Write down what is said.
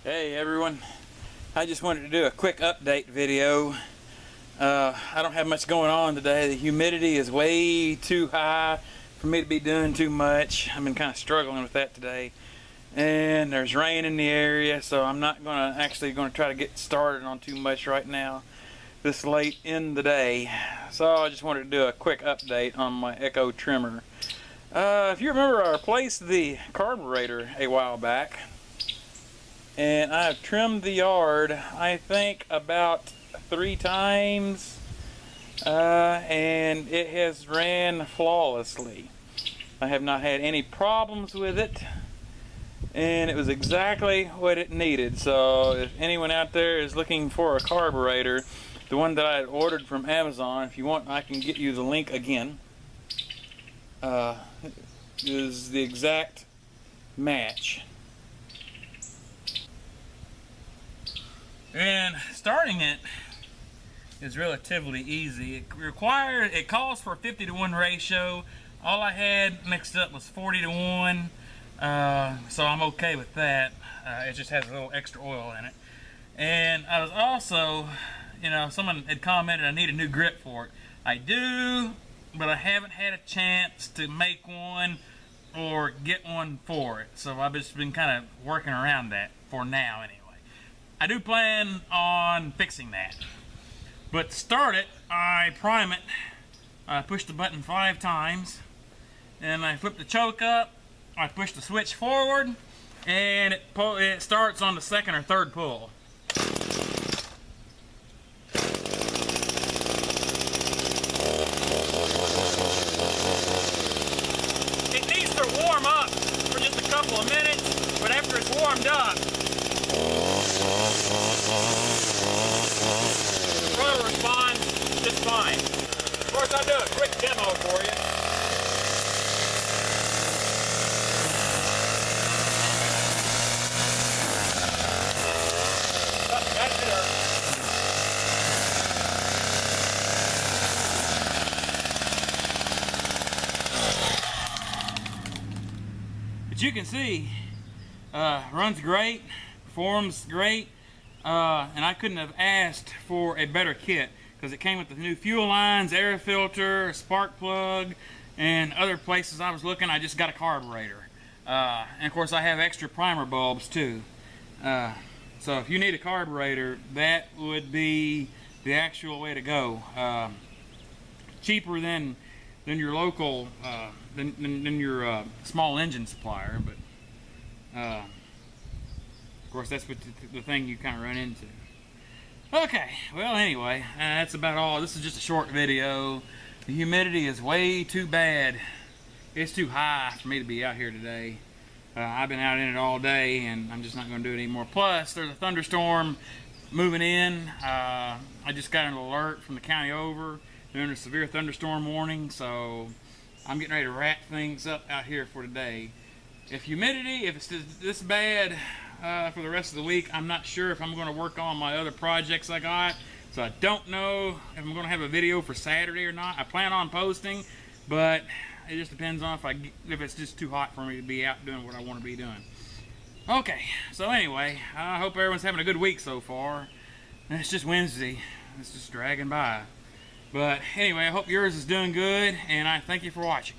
Hey everyone, I just wanted to do a quick update video. I don't have much going on today. The humidity is way too high for me to be doing too much. I've been kind of struggling with that today. And there's rain in the area, so I'm not gonna try to get started on too much right now this late in the day. So I just wanted to do a quick update on my Echo trimmer. If you remember, I replaced the carburetor a while back, and I've trimmed the yard, I think, about 3 times, and it has ran flawlessly. I have not had any problems with it, and it was exactly what it needed. So if anyone out there is looking for a carburetor, the one that I had ordered from Amazon, if you want, I can get you the link again, is the exact match. And starting it is relatively easy. It calls for a 50-to-1 ratio. All I had mixed up was 40-to-1, so I'm okay with that. It just has a little extra oil in it. And I was also, someone had commented I need a new grip for it. I do, but I haven't had a chance to make one or get one for it. So I've just been kind of working around that for now anyway. I do plan on fixing that. But to start it, I prime it. I push the button 5 times. And I flip the choke up. I push the switch forward. And it starts on the 2nd or 3rd pull. It needs to warm up for just a couple of minutes. But after it's warmed up, the throttle responds just fine. Of course, I'll do a quick demo for you. Oh, that's it. But you can see, runs great, performs great. And I couldn't have asked for a better kit because it came with the new fuel lines, air filter, spark plug, and other places I was looking. I just got a carburetor. And of course I have extra primer bulbs too. So if you need a carburetor, that would be the actual way to go. Cheaper than your local, than your small engine supplier, but of course, that's what the thing you kind of run into. Okay, well anyway, that's about all. This is just a short video. The humidity is way too bad. It's too high for me to be out here today. I've been out in it all day, and I'm just not going to do it anymore. Plus, there's a thunderstorm moving in. I just got an alert from the county over doing a severe thunderstorm warning, so I'm getting ready to wrap things up out here for today. If it's this bad for the rest of the week, I'm not sure if I'm going to work on my other projects I got. So I don't know if I'm going to have a video for Saturday or not. I plan on posting, but it just depends on if it's just too hot for me to be out doing what I want to be doing. Okay, so anyway, I hope everyone's having a good week so far. It's just Wednesday. It's just dragging by. But anyway, I hope yours is doing good, and I thank you for watching.